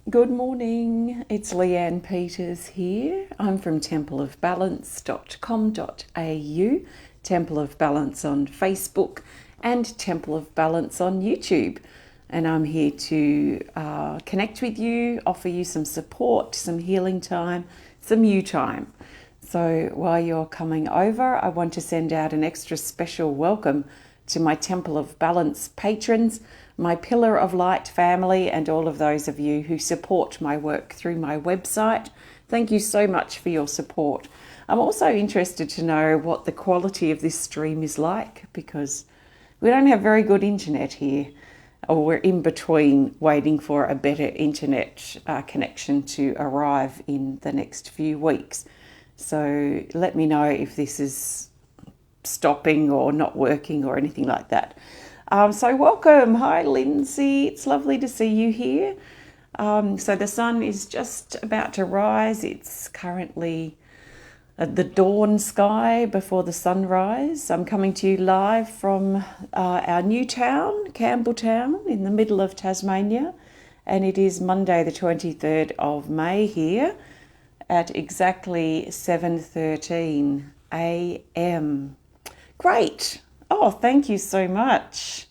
Good morning, it's Leanne Peters here. I'm from templeofbalance.com.au, Temple of Balance on Facebook, and Temple of Balance on YouTube. And I'm here to connect with you, offer you some support, some healing time, some you time. So while you're coming over, I want to send out an extra special welcome to my Temple of Balance patrons, my Pillar of Light family, and all of those of you who support my work through my website. Thank you so much for your support. I'm also interested to know what the quality of this stream is like, because we don't have very good internet here, or we're in between waiting for a better internet connection to arrive in the next few weeks. So let me know if this is stopping or not working or anything like that. So welcome. Hi, Lindsay. It's lovely to see you here. So the sun is just about to rise. It's currently the dawn sky before the sunrise. I'm coming to you live from our new town, Campbelltown, in the middle of Tasmania. And it is Monday the 23rd of May here at exactly 7:13 a.m. Great. Oh, thank you so much.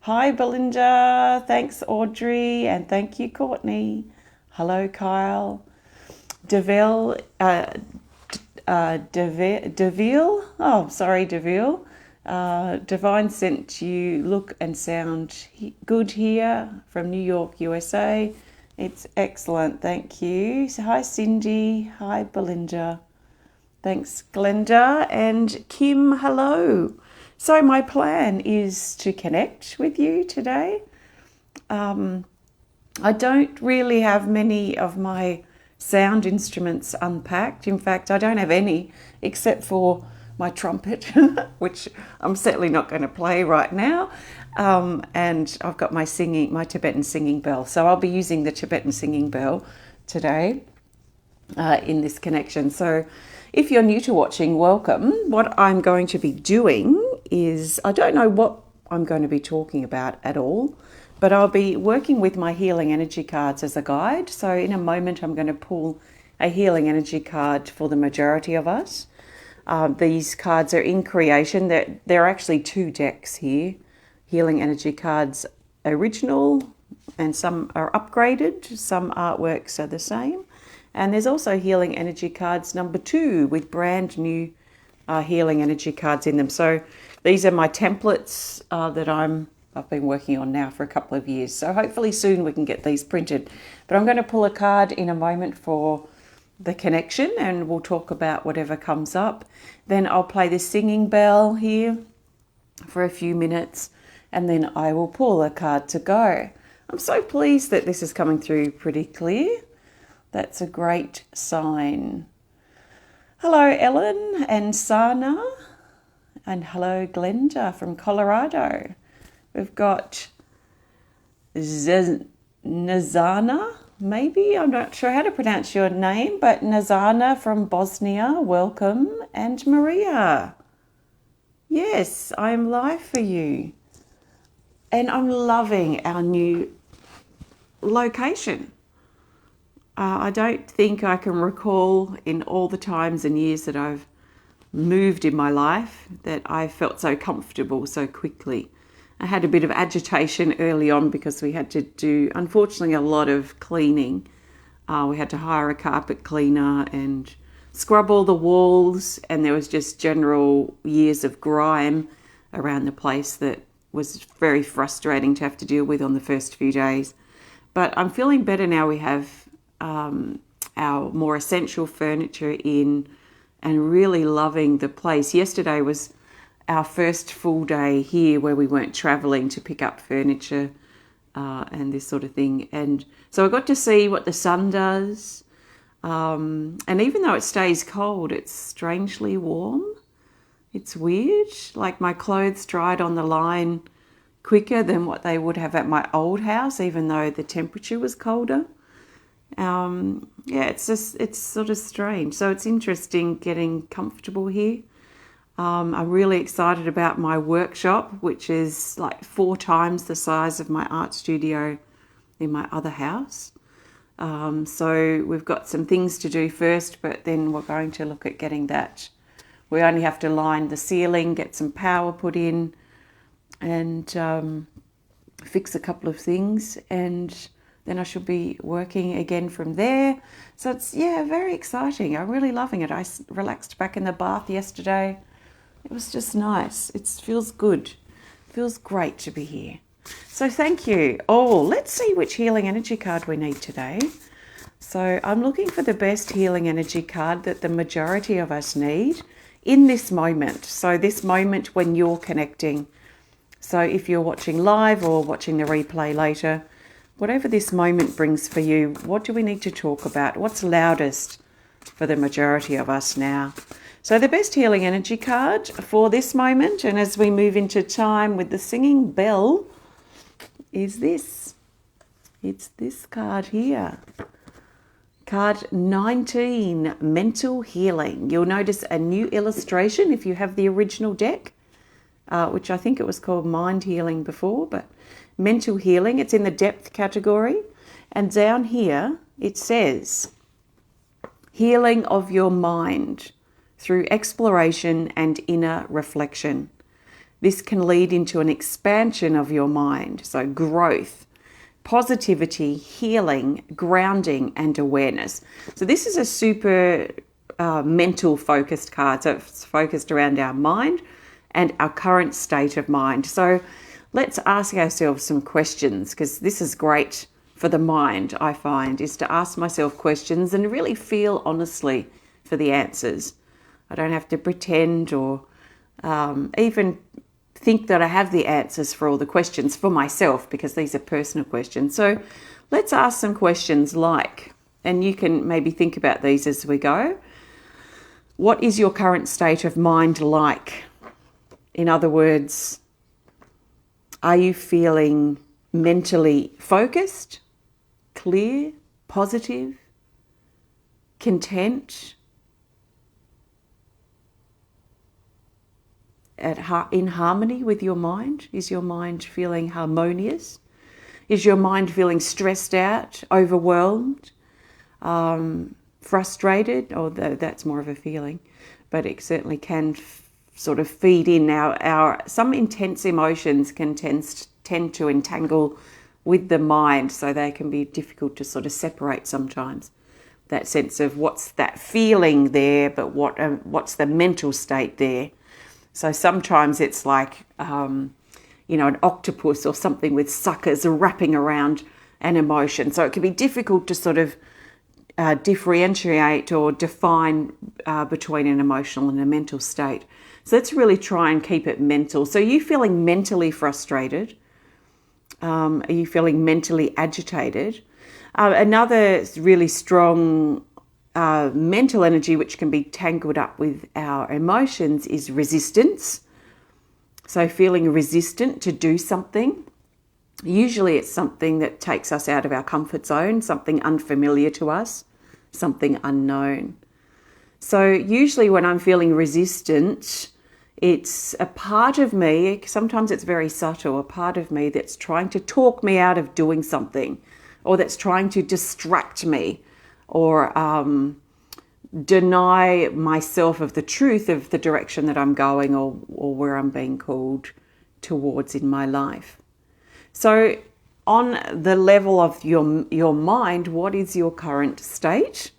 Hi, Belinda. Thanks, Audrey. And thank you, Courtney. Hello, Kyle. Deville. Deville. Oh, sorry, Deville. Divine sent you look and sound good here from New York, USA. It's excellent. Thank you. So, hi, Cindy. Hi, Belinda. Thanks, Glenda. And Kim, hello. So my plan is to connect with you today. I don't really have many of my sound instruments unpacked. In fact, I don't have any except for my trumpet, which I'm certainly not going to play right now. And I've got my Tibetan singing bell. So I'll be using the Tibetan singing bell today in this connection. So if you're new to watching, welcome. What I'm going to be doing is, I don't know what I'm going to be talking about at all, but I'll be working with my healing energy cards as a guide. So in a moment, I'm going to pull a healing energy card for the majority of us. These cards are in creation. There are actually two decks here, healing energy cards original, and some are upgraded. Some artworks are the same. And there's also healing energy cards number 2 with brand new healing energy cards in them. So these are my templates that I've been working on now for a couple of years. So hopefully soon we can get these printed. But I'm going to pull a card in a moment for the connection, and we'll talk about whatever comes up. Then I'll play the singing bell here for a few minutes, and then I will pull a card to go. I'm so pleased that this is coming through pretty clear. That's a great sign. Hello, Ellen and Sana. And hello, Glenda from Colorado. We've got Nazana, maybe. I'm not sure how to pronounce your name, but Nazana from Bosnia, welcome. And Maria. Yes, I am live for you. And I'm loving our new location. I don't think I can recall in all the times and years that I've moved in my life that I felt so comfortable so quickly. I had a bit of agitation early on because we had to do, unfortunately, a lot of cleaning. We had to hire a carpet cleaner and scrub all the walls, and there was just general years of grime around the place that was very frustrating to have to deal with on the first few days. But I'm feeling better now. We have our more essential furniture in, and really loving the place. Yesterday was our first full day here where we weren't travelling to pick up furniture and this sort of thing. And so I got to see what the sun does. And even though it stays cold, it's strangely warm. It's weird. Like my clothes dried on the line quicker than what they would have at my old house, even though the temperature was colder. It's sort of strange. So it's interesting getting comfortable here. I'm really excited about my workshop, which is like 4 times the size of my art studio in my other house. So we've got some things to do first, but then we're going to look at getting that. We only have to line the ceiling, get some power put in, and fix a couple of things, and then I should be working again from there. So it's, yeah, very exciting. I'm really loving it. I relaxed back in the bath yesterday. It was just nice. It feels good. It feels great to be here. So thank you. Oh, let's see which healing energy card we need today. So I'm looking for the best healing energy card that the majority of us need in this moment. So this moment when you're connecting. So if you're watching live or watching the replay later, whatever this moment brings for you, what do we need to talk about? What's loudest for the majority of us now? So the best healing energy card for this moment, and as we move into time with the singing bell, is this. It's this card here. Card 19, Mental Healing. You'll notice a new illustration if you have the original deck, which I think it was called Mind Healing before, but Mental Healing. It's in the depth category. And down here it says, healing of your mind through exploration and inner reflection. This can lead into an expansion of your mind, so growth, positivity, healing, grounding, and awareness. So this is a super mental focused card. So it's focused around our mind and our current state of mind. So let's ask ourselves some questions, because this is great for the mind, I find, is to ask myself questions and really feel honestly for the answers. I don't have to pretend or even think that I have the answers for all the questions for myself, because these are personal questions. So let's ask some questions like, and you can maybe think about these as we go. What is your current state of mind like? In other words, are you feeling mentally focused, clear, positive, content, in harmony with your mind? Is your mind feeling harmonious? Is your mind feeling stressed out, overwhelmed, frustrated? Although that's more of a feeling, but it certainly can sort of feed in our some intense emotions can tend to entangle with the mind, so they can be difficult to sort of separate sometimes. That sense of what's that feeling there, but what's the mental state there. So sometimes it's like, an octopus or something with suckers wrapping around an emotion. So it can be difficult to sort of differentiate or define between an emotional and a mental state. So let's really try and keep it mental. So are you feeling mentally frustrated? Are you feeling mentally agitated? Another really strong mental energy which can be tangled up with our emotions is resistance. So feeling resistant to do something. Usually it's something that takes us out of our comfort zone, something unfamiliar to us, something unknown. So usually when I'm feeling resistant, it's a part of me, sometimes it's very subtle, a part of me that's trying to talk me out of doing something, or that's trying to distract me, or deny myself of the truth of the direction that I'm going, or where I'm being called towards in my life. So on the level of your mind, what is your current state?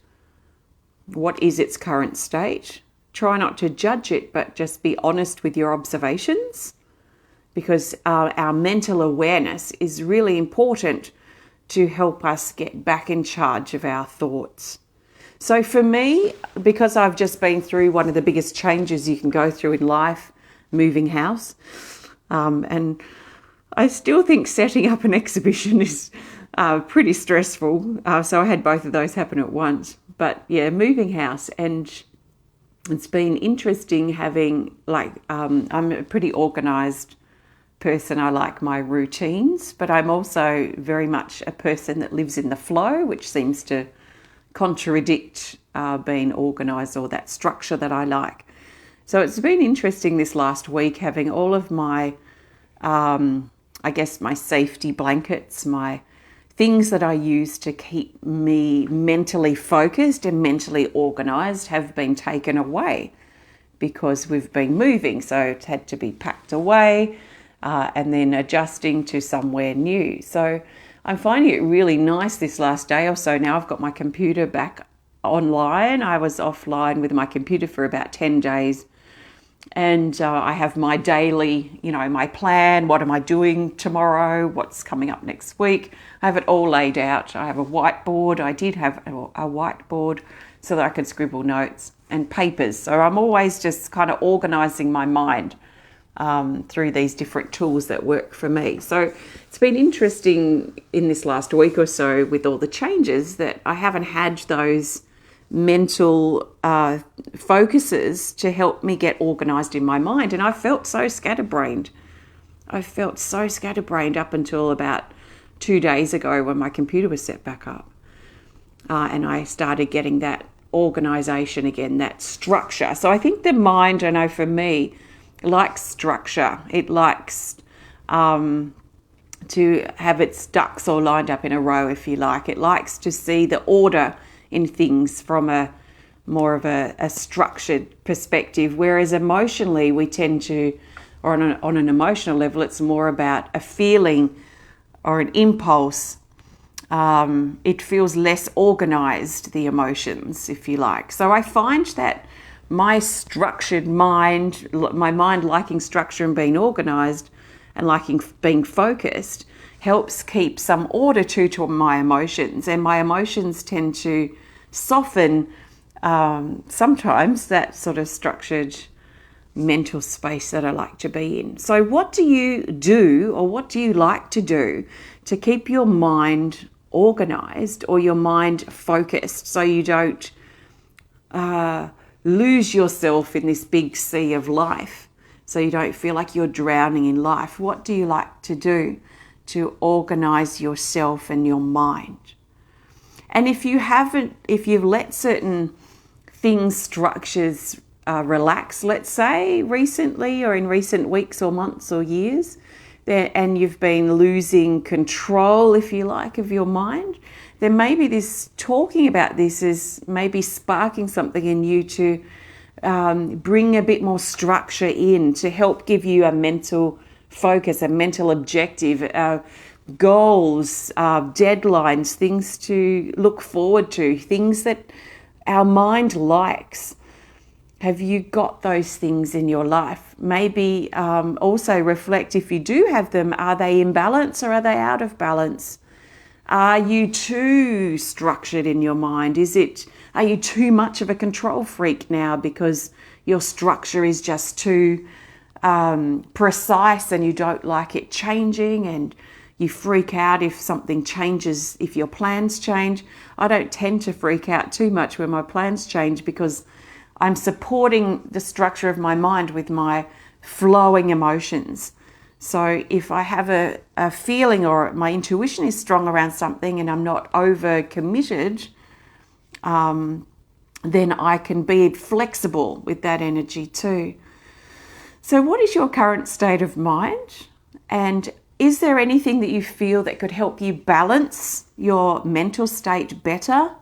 What is its current state? Try not to judge it, but just be honest with your observations, because our mental awareness is really important to help us get back in charge of our thoughts. So for me, because I've just been through one of the biggest changes you can go through in life, moving house, and I still think setting up an exhibition is pretty stressful. So I had both of those happen at once. But yeah, moving house, and it's been interesting having, I'm a pretty organised person. I like my routines, but I'm also very much a person that lives in the flow, which seems to contradict being organised, or that structure that I like. So it's been interesting this last week having all of my, my safety blankets, my things that I use to keep me mentally focused and mentally organized have been taken away because we've been moving. So it's had to be packed away and then adjusting to somewhere new. So I'm finding it really nice this last day or so. Now I've got my computer back online. I was offline with my computer for about 10 days. And I have my daily, my plan. What am I doing tomorrow? What's coming up next week? I have it all laid out. I have a whiteboard. I did have a whiteboard so that I could scribble notes and papers. So I'm always just kind of organising my mind through these different tools that work for me. So it's been interesting in this last week or so with all the changes that I haven't had those mental focuses to help me get organised in my mind. And I felt so scatterbrained. Up until about 2 days ago when my computer was set back up. And I started getting that organisation again, that structure. So I think the mind, I know for me, likes structure. It likes to have its ducks all lined up in a row, if you like. It likes to see the order in things from a more of a structured perspective, whereas emotionally we tend to, or on an emotional level, it's more about a feeling or an impulse. It feels less organised, the emotions, if you like. So I find that my structured mind, my mind liking structure and being organised and liking being focused, helps keep some order to my emotions, and my emotions tend to soften sometimes that sort of structured mental space that I like to be in. So what do you do, or what do you like to do to keep your mind organised or your mind focused so you don't lose yourself in this big sea of life, so you don't feel like you're drowning in life? What do you like to do to organise yourself and your mind? And if you've let certain things, structures relax, let's say, recently or in recent weeks or months or years, and you've been losing control, if you like, of your mind, then maybe this talking about this is maybe sparking something in you to bring a bit more structure in, to help give you a mental focus, a mental objective, goals, deadlines, things to look forward to, things that our mind likes. Have you got those things in your life? Maybe also reflect, if you do have them, are they in balance or are they out of balance? Are you too structured in your mind? Are you too much of a control freak now because your structure is just too precise and you don't like it changing, and you freak out if something changes, if your plans change? I don't tend to freak out too much when my plans change because I'm supporting the structure of my mind with my flowing emotions. So if I have a feeling or my intuition is strong around something and I'm not over committed, then I can be flexible with that energy too. So what is your current state of mind? And is there anything that you feel that could help you balance your mental state better?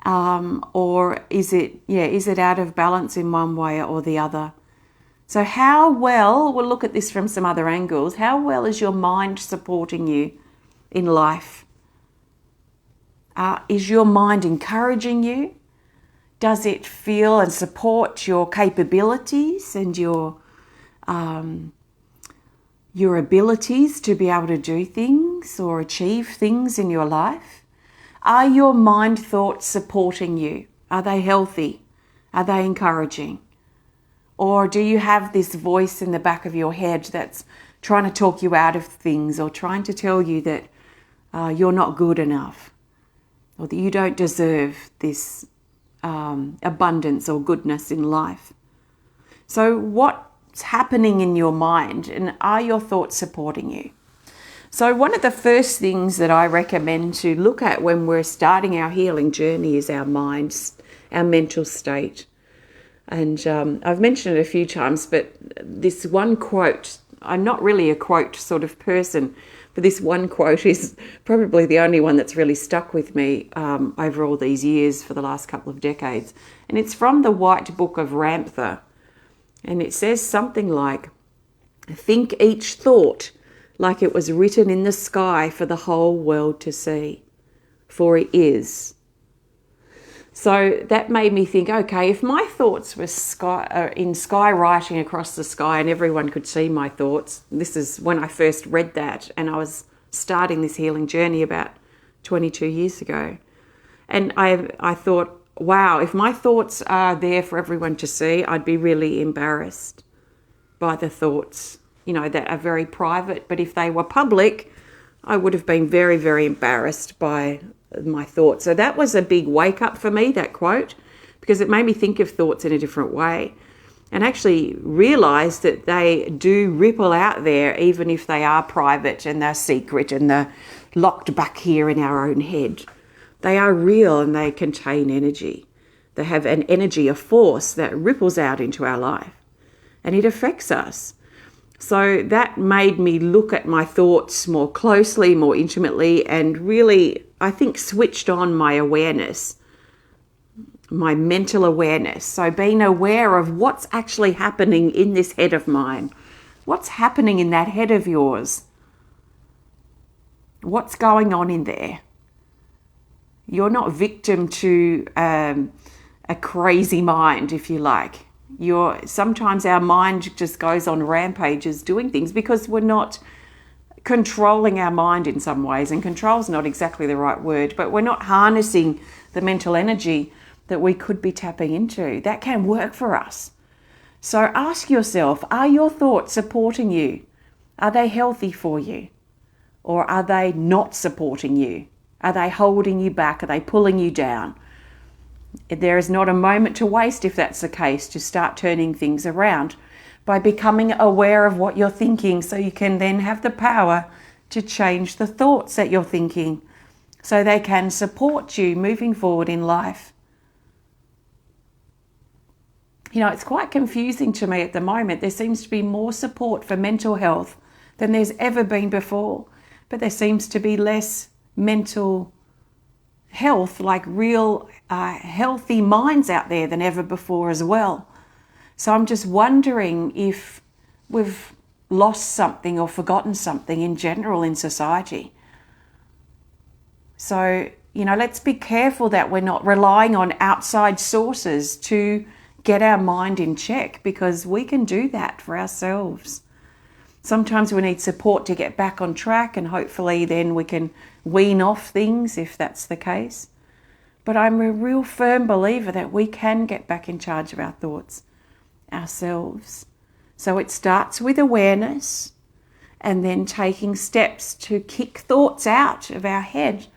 Or is it out of balance in one way or the other? So we'll look at this from some other angles. How well is your mind supporting you in life? Is your mind encouraging you? Does it feel and support your capabilities and your abilities to be able to do things or achieve things in your life? Are your mind thoughts supporting you? Are they healthy? Are they encouraging? Or do you have this voice in the back of your head that's trying to talk you out of things, or trying to tell you that you're not good enough, or that you don't deserve this abundance or goodness in life? So what's happening in your mind, and are your thoughts supporting you? So one of the first things that I recommend to look at when we're starting our healing journey is our minds, our mental state. And I've mentioned it a few times, but this one quote, I'm not really a quote sort of person, But this one quote is probably the only one that's really stuck with me over all these years for the last couple of decades. And it's from the White Book of Ramtha. And it says something like, "Think each thought like it was written in the sky for the whole world to see, for it is." So that made me think, okay, if my thoughts were in sky writing across the sky and everyone could see my thoughts, this is when I first read that, and I was starting this healing journey about 22 years ago. And I thought, wow, if my thoughts are there for everyone to see, I'd be really embarrassed by the thoughts, that are very private. But if they were public, I would have been very, very embarrassed by my thoughts. So that was a big wake up for me, that quote, because it made me think of thoughts in a different way and actually realise that they do ripple out there, even if they are private and they're secret and they're locked back here in our own head. They are real and they contain energy. They have an energy, a force that ripples out into our life and it affects us. So that made me look at my thoughts more closely, more intimately, and really, I think, switched on my awareness, my mental awareness. So being aware of what's actually happening in this head of mine. What's happening in that head of yours? What's going on in there? You're not victim to a crazy mind, if you like. Sometimes our mind just goes on rampages doing things because we're not controlling our mind in some ways, and control is not exactly the right word, but we're not harnessing the mental energy that we could be tapping into. That can work for us. So ask yourself, are your thoughts supporting you? Are they healthy for you? Or are they not supporting you? Are they holding you back? Are they pulling you down? There is not a moment to waste if that's the case, to start turning things around by becoming aware of what you're thinking, so you can then have the power to change the thoughts that you're thinking so they can support you moving forward in life. It's quite confusing to me at the moment. There seems to be more support for mental health than there's ever been before, but there seems to be less mental health, like real healthy minds out there than ever before as well. So I'm just wondering if we've lost something or forgotten something in general in society. So, let's be careful that we're not relying on outside sources to get our mind in check, because we can do that for ourselves. Sometimes we need support to get back on track, and hopefully then we can wean off things if that's the case. But I'm a real firm believer that we can get back in charge of our thoughts ourselves. So it starts with awareness and then taking steps to kick thoughts out of our head.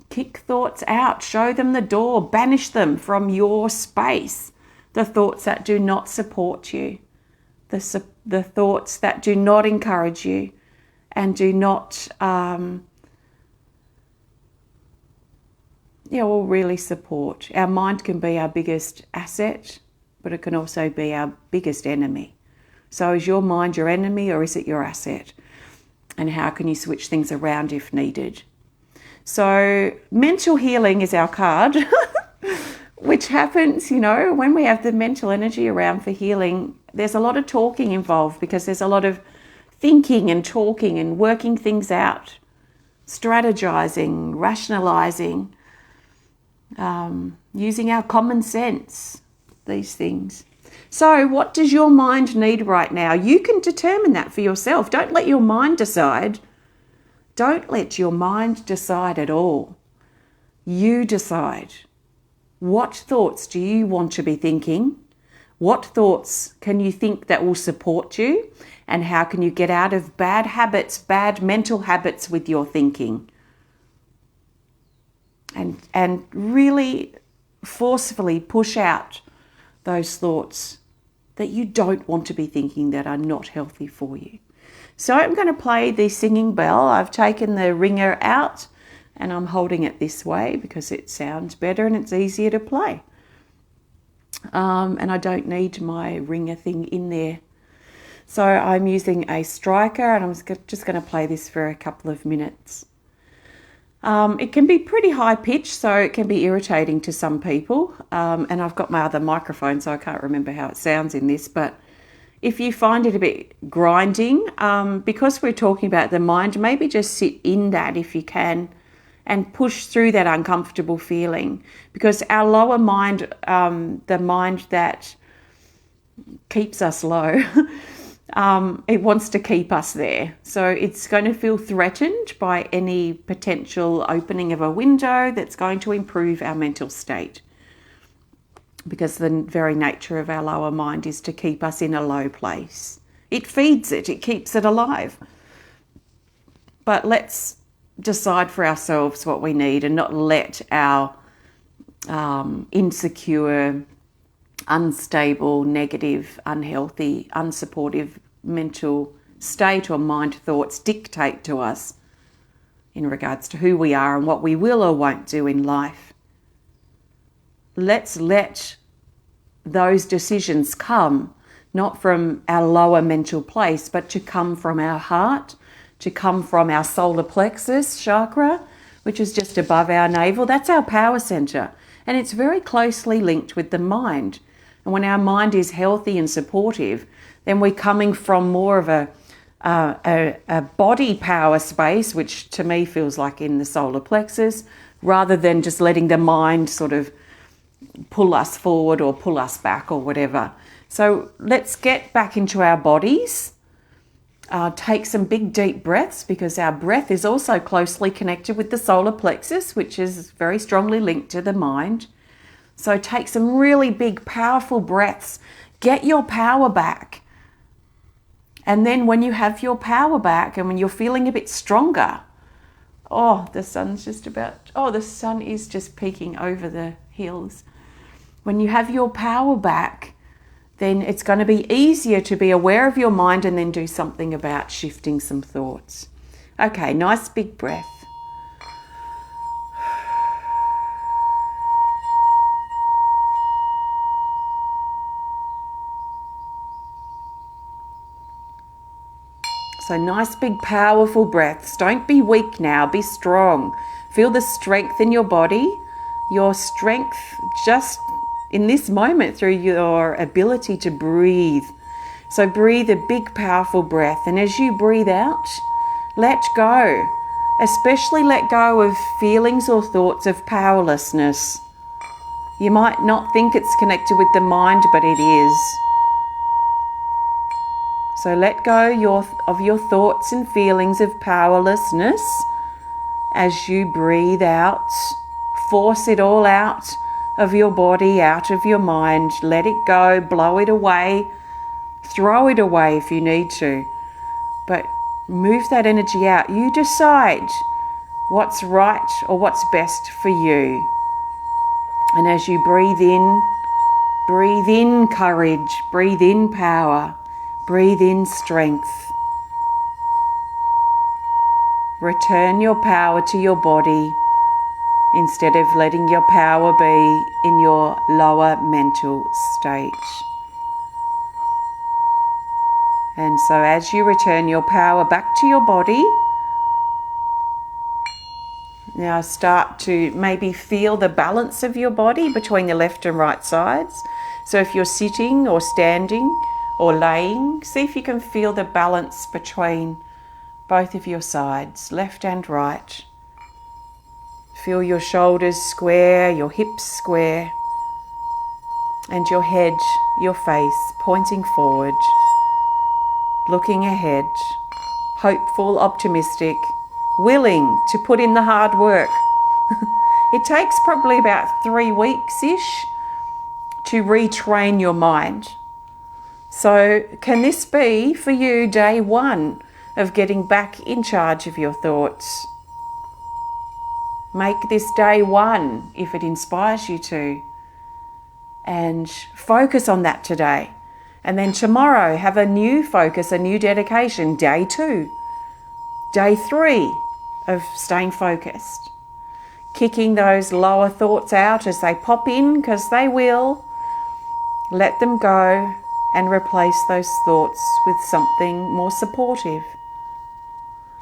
Kick thoughts out, show them the door, banish them from your space. The thoughts that do not support you, the thoughts that do not encourage you and do not will really support. Our mind can be our biggest asset, but it can also be our biggest enemy. So is your mind your enemy or is it your asset? And how can you switch things around if needed? So mental healing is our card, which happens, when we have the mental energy around for healing. There's a lot of talking involved because there's a lot of thinking and talking and working things out, strategizing, rationalizing, using our common sense, these things. So what does your mind need right now? You can determine that for yourself. Don't let your mind decide. Don't let your mind decide at all. You decide. What thoughts do you want to be thinking? What thoughts can you think that will support you? And how can you get out of bad habits, bad mental habits with your thinking? And really forcefully push out those thoughts that you don't want to be thinking, that are not healthy for you. So I'm going to play the singing bell. I've taken the ringer out and I'm holding it this way because it sounds better and it's easier to play. And I don't need my ringer thing in there. So I'm using a striker, and I'm just going to play this for a couple of minutes. It can be pretty high pitched, so it can be irritating to some people. And I've got my other microphone, so I can't remember how it sounds in this. But if you find it a bit grinding, because we're talking about the mind, maybe just sit in that if you can and push through that uncomfortable feeling. Because our lower mind, the mind that keeps us low, it wants to keep us there. So it's going to feel threatened by any potential opening of a window that's going to improve our mental state, because the very nature of our lower mind is to keep us in a low place. It feeds it, it keeps it alive. But let's decide for ourselves what we need and not let our insecure, unstable, negative, unhealthy, unsupportive mental state or mind thoughts dictate to us in regards to who we are and what we will or won't do in life. Let's let those decisions come not from our lower mental place, but to come from our heart, to come from our solar plexus chakra, which is just above our navel. That's our power center, and it's very closely linked with the mind. And when our mind is healthy and supportive, then we're coming from more of a body power space, which to me feels like in the solar plexus, rather than just letting the mind sort of pull us forward or pull us back or whatever. So let's get back into our bodies. Take some big deep breaths, because our breath is also closely connected with the solar plexus, which is very strongly linked to the mind. So take some really big, powerful breaths. Get your power back. And then when you have your power back and when you're feeling a bit stronger, the sun is just peeking over the hills. When you have your power back, then it's going to be easier to be aware of your mind and then do something about shifting some thoughts. Okay, nice big breath. So nice big powerful breaths. Don't be weak now, be strong. Feel the strength in your body, your strength just in this moment through your ability to breathe. So breathe a big powerful breath, and as you breathe out, let go. Especially let go of feelings or thoughts of powerlessness. You might not think it's connected with the mind, but it is. So let go of your thoughts and feelings of powerlessness as you breathe out. Force it all out of your body, out of your mind. Let it go, blow it away, throw it away if you need to. But move that energy out. You decide what's right or what's best for you. And as you breathe in courage, breathe in power. Breathe in strength. Return your power to your body instead of letting your power be in your lower mental state. And so as you return your power back to your body, now start to maybe feel the balance of your body between the left and right sides. So if you're sitting or standing or laying, see if you can feel the balance between both of your sides, left and right. Feel your shoulders square, your hips square, and your head, your face pointing forward, looking ahead, hopeful, optimistic, willing to put in the hard work. It takes probably about 3 weeks-ish to retrain your mind. So can this be for you day 1 of getting back in charge of your thoughts? Make this day 1 if it inspires you to, and focus on that today. And then tomorrow have a new focus, a new dedication, day 2, day 3 of staying focused. Kicking those lower thoughts out as they pop in, because they will. Let them go and replace those thoughts with something more supportive.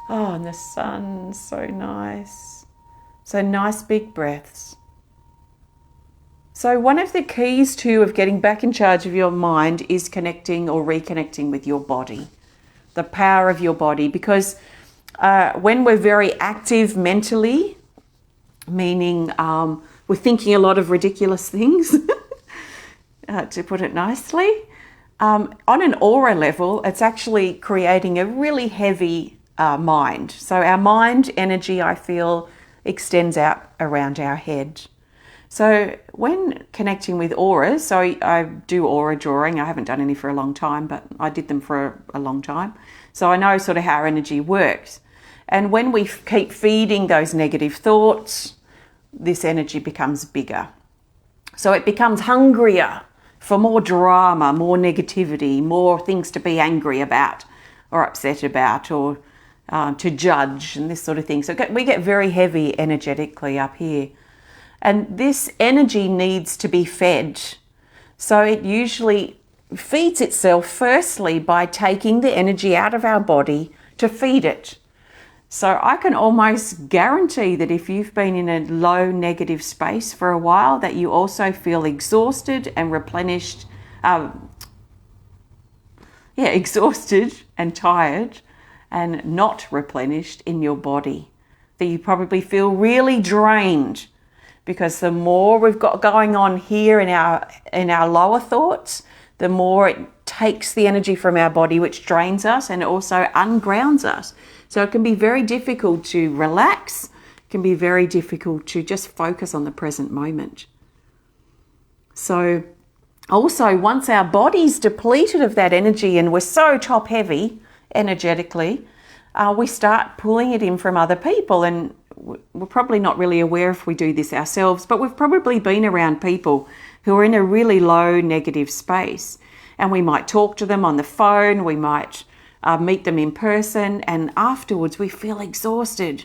Oh, and the sun, so nice. So nice big breaths. So one of the keys too of getting back in charge of your mind is connecting or reconnecting with your body, the power of your body. Because when we're very active mentally, meaning we're thinking a lot of ridiculous things, to put it nicely, on an aura level, it's actually creating a really heavy mind. So our mind energy, I feel, extends out around our head. So when connecting with auras, so I do aura drawing. I haven't done any for a long time, but I did them for a long time. So I know sort of how energy works. And when we keep feeding those negative thoughts, this energy becomes bigger. So it becomes hungrier for more drama, more negativity, more things to be angry about or upset about, or to judge and this sort of thing. So we get very heavy energetically up here. And this energy needs to be fed. So it usually feeds itself firstly by taking the energy out of our body to feed it. So I can almost guarantee that if you've been in a low negative space for a while, that you also feel exhausted and replenished, exhausted and tired and not replenished in your body. That you probably feel really drained, because the more we've got going on here in our lower thoughts, the more it takes the energy from our body, which drains us and also ungrounds us. So it can be very difficult to relax. It can be very difficult to just focus on the present moment. So also, once our body's depleted of that energy and we're so top heavy energetically, we start pulling it in from other people. And we're probably not really aware if we do this ourselves, but we've probably been around people who are in a really low negative space. And we might talk to them on the phone, we might meet them in person, and afterwards we feel exhausted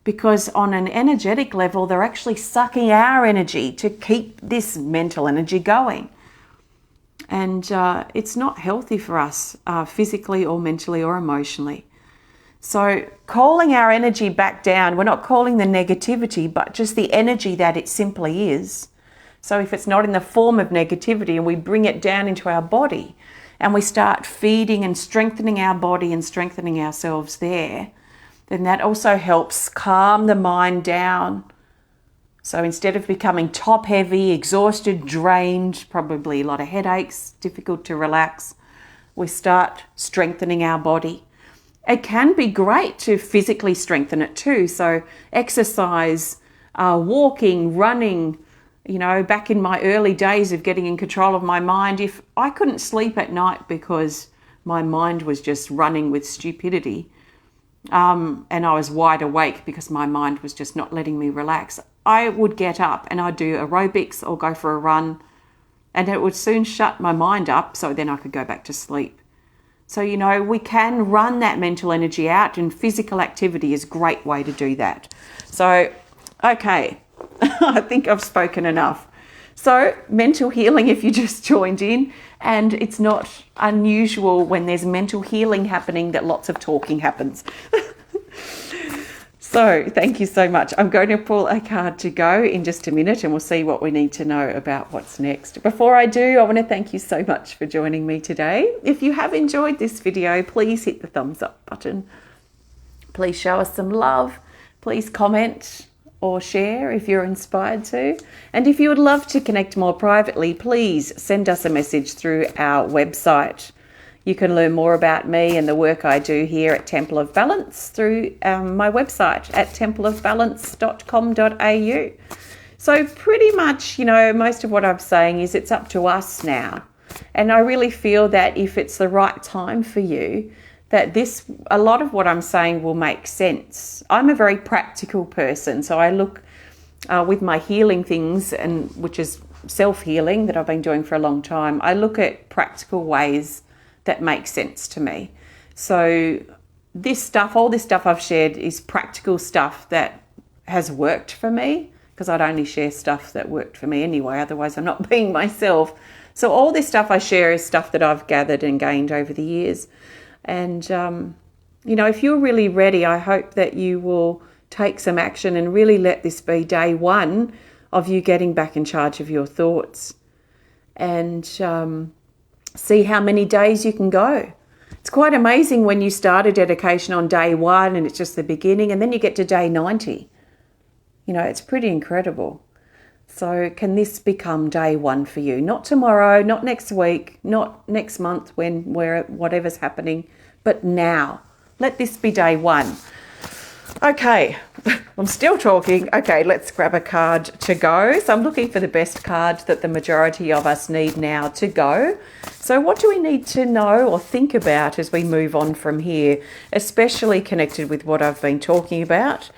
because on an energetic level, they're actually sucking our energy to keep this mental energy going. And it's not healthy for us physically or mentally or emotionally. So calling our energy back down, we're not calling the negativity, but just the energy that it simply is. So if it's not in the form of negativity and we bring it down into our body and we start feeding and strengthening our body and strengthening ourselves there, then that also helps calm the mind down. So instead of becoming top heavy, exhausted, drained, probably a lot of headaches, difficult to relax, we start strengthening our body. It can be great to physically strengthen it too. So exercise, walking, running. You know, back in my early days of getting in control of my mind, if I couldn't sleep at night because my mind was just running with stupidity, and I was wide awake because my mind was just not letting me relax, I would get up and I'd do aerobics or go for a run, and it would soon shut my mind up so then I could go back to sleep. So, you know, we can run that mental energy out, and physical activity is a great way to do that. So, okay. I think I've spoken enough. So mental healing, if you just joined in, and it's not unusual when there's mental healing happening that lots of talking happens. So thank you so much. I'm going to pull a card to go in just a minute and we'll see what we need to know about what's next. Before I do, I want to thank you so much for joining me today. If you have enjoyed this video, please hit the thumbs up button. Please show us some love. Please comment or share if you're inspired to. And if you would love to connect more privately, please send us a message through our website. You can learn more about me and the work I do here at Temple of Balance through my website at templeofbalance.com.au. So pretty much, you know, most of what I'm saying is it's up to us now. And I really feel that if it's the right time for you, that a lot of what I'm saying will make sense. I'm a very practical person, so I look with my healing things, and which is self-healing that I've been doing for a long time, I look at practical ways that make sense to me. So all this stuff I've shared is practical stuff that has worked for me, because I'd only share stuff that worked for me anyway, otherwise I'm not being myself. So all this stuff I share is stuff that I've gathered and gained over the years. And, if you're really ready, I hope that you will take some action and really let this be day one of you getting back in charge of your thoughts, and see how many days you can go. It's quite amazing when you start a dedication on day one and it's just the beginning, and then you get to day 90. It's pretty incredible. So can this become day one for you? Not tomorrow, not next week, not next month whatever's happening, but now. Let this be day one. Okay, I'm still talking. Okay, let's grab a card to go. So I'm looking for the best card that the majority of us need now to go. So what do we need to know or think about as we move on from here, especially connected with what I've been talking about?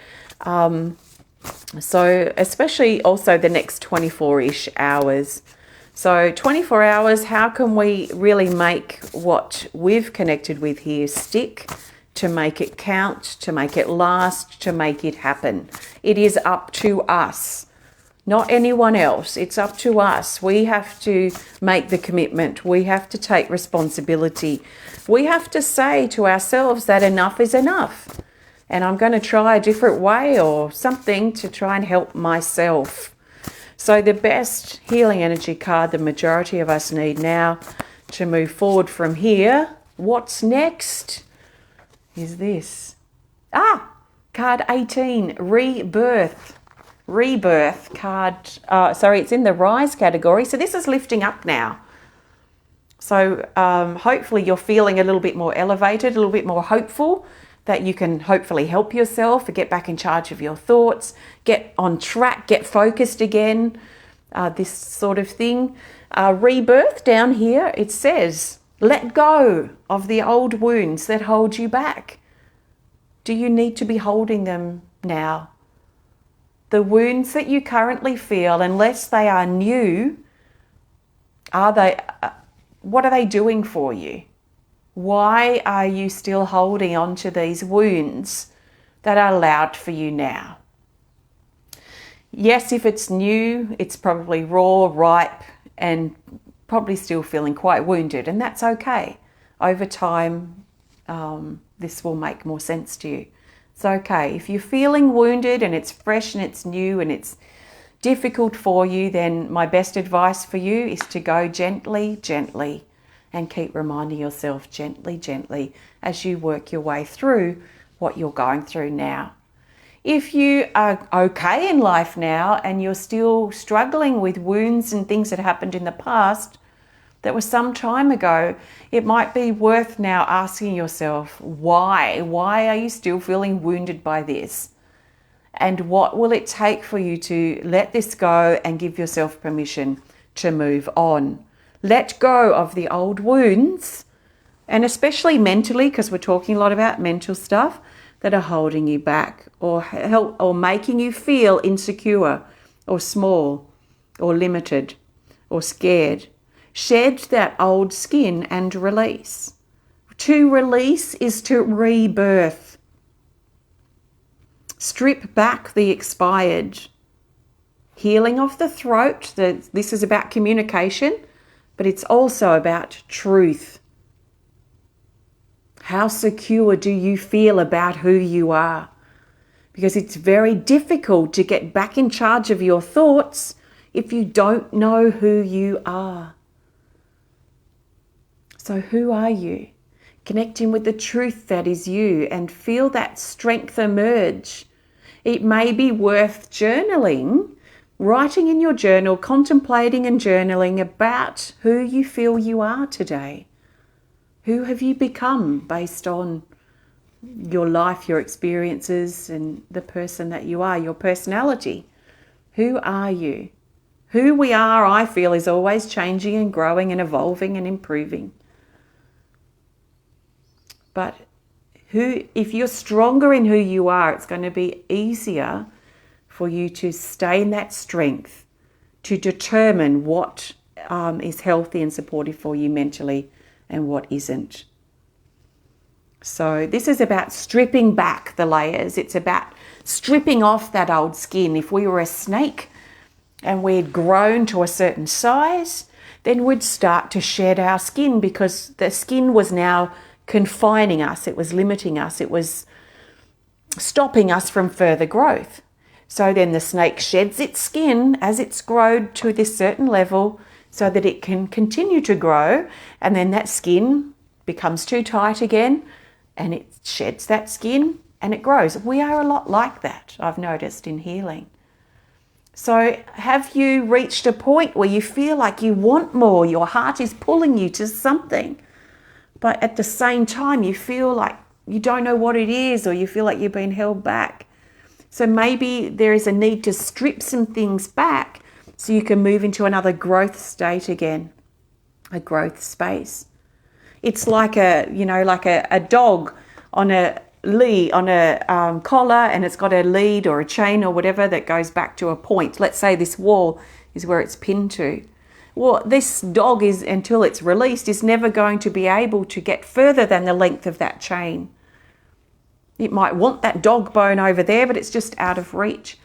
So especially also the next 24-ish hours. So 24 hours, how can we really make what we've connected with here stick, to make it count, to make it last, to make it happen? It is up to us, not anyone else. It's up to us. We have to make the commitment. We have to take responsibility. We have to say to ourselves that enough is enough. And I'm going to try a different way or something to try and help myself. So the best healing energy card the majority of us need now to move forward from here, what's next, is this. Card 18, Rebirth. Rebirth card. It's in the Rise category. So this is lifting up now. So hopefully you're feeling a little bit more elevated, a little bit more hopeful, that you can hopefully help yourself or get back in charge of your thoughts, get on track, get focused again, this sort of thing. Rebirth down here, it says, let go of the old wounds that hold you back. Do you need to be holding them now? The wounds that you currently feel, unless they are new, what are they doing for you? Why are you still holding on to these wounds that are allowed for you now? Yes, if it's new, it's probably raw, ripe, and probably still feeling quite wounded, and that's okay. Over time, this will make more sense to you. It's okay. If you're feeling wounded and it's fresh and it's new and it's difficult for you, then my best advice for you is to go gently, gently, and keep reminding yourself gently, gently as you work your way through what you're going through now. If you are okay in life now and you're still struggling with wounds and things that happened in the past that was some time ago, it might be worth now asking yourself, why? Why are you still feeling wounded by this? And what will it take for you to let this go and give yourself permission to move on? Let go of the old wounds, and especially mentally, because we're talking a lot about mental stuff, that are holding you back or making you feel insecure or small or limited or scared. Shed that old skin and release. To release is to rebirth. Strip back the expired. Healing of the throat. This is about communication, but it's also about truth. How secure do you feel about who you are? Because it's very difficult to get back in charge of your thoughts if you don't know who you are. So who are you? Connecting with the truth that is you and feel that strength emerge. It may be worth journaling, writing in your journal, contemplating and journaling about who you feel you are today. Who have you become based on your life, your experiences, and the person that you are, your personality? Who are you? Who we are, I feel, is always changing and growing and evolving and improving. But if you're stronger in who you are, it's going to be easier for you to stay in that strength, to determine what is healthy and supportive for you mentally and what isn't. So this is about stripping back the layers. It's about stripping off that old skin. If we were a snake and we had grown to a certain size, then we'd start to shed our skin, because the skin was now confining us, it was limiting us, it was stopping us from further growth. So then the snake sheds its skin as it's grown to this certain level so that it can continue to grow, and then that skin becomes too tight again and it sheds that skin and it grows. We are a lot like that, I've noticed, in healing. So have you reached a point where you feel like you want more, your heart is pulling you to something, but at the same time you feel like you don't know what it is, or you feel like you've been held back? So maybe there is a need to strip some things back so you can move into another growth state again, a growth space. It's like a dog on a lead, on a collar, and it's got a lead or a chain or whatever that goes back to a point. Let's say this wall is where it's pinned to. Well, this dog is, until it's released, is never going to be able to get further than the length of that chain. It might want that dog bone over there, but it's just out of reach.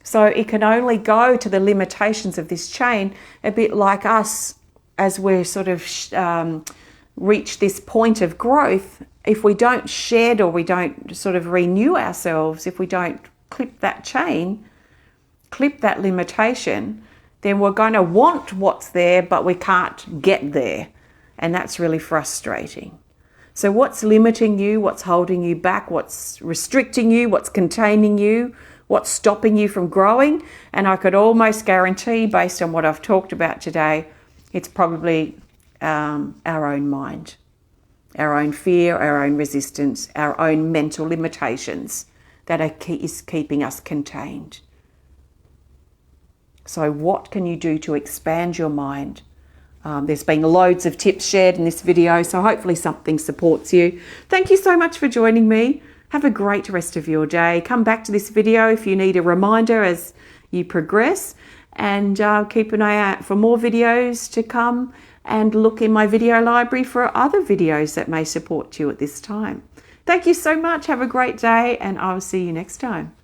So it can only go to the limitations of this chain, a bit like us as we're sort of reach this point of growth. If we don't shed, or we don't sort of renew ourselves, if we don't clip that chain, clip that limitation, then we're going to want what's there, but we can't get there. And that's really frustrating. So what's limiting you, what's holding you back, what's restricting you, what's containing you, what's stopping you from growing? And I could almost guarantee, based on what I've talked about today, it's probably our own mind, our own fear, our own resistance, our own mental limitations that is keeping us contained. So what can you do to expand your mind? There's been loads of tips shared in this video, so hopefully something supports you. Thank you so much for joining me. Have a great rest of your day. Come back to this video if you need a reminder as you progress, and keep an eye out for more videos to come, and look in my video library for other videos that may support you at this time. Thank you so much. Have a great day, and I'll see you next time.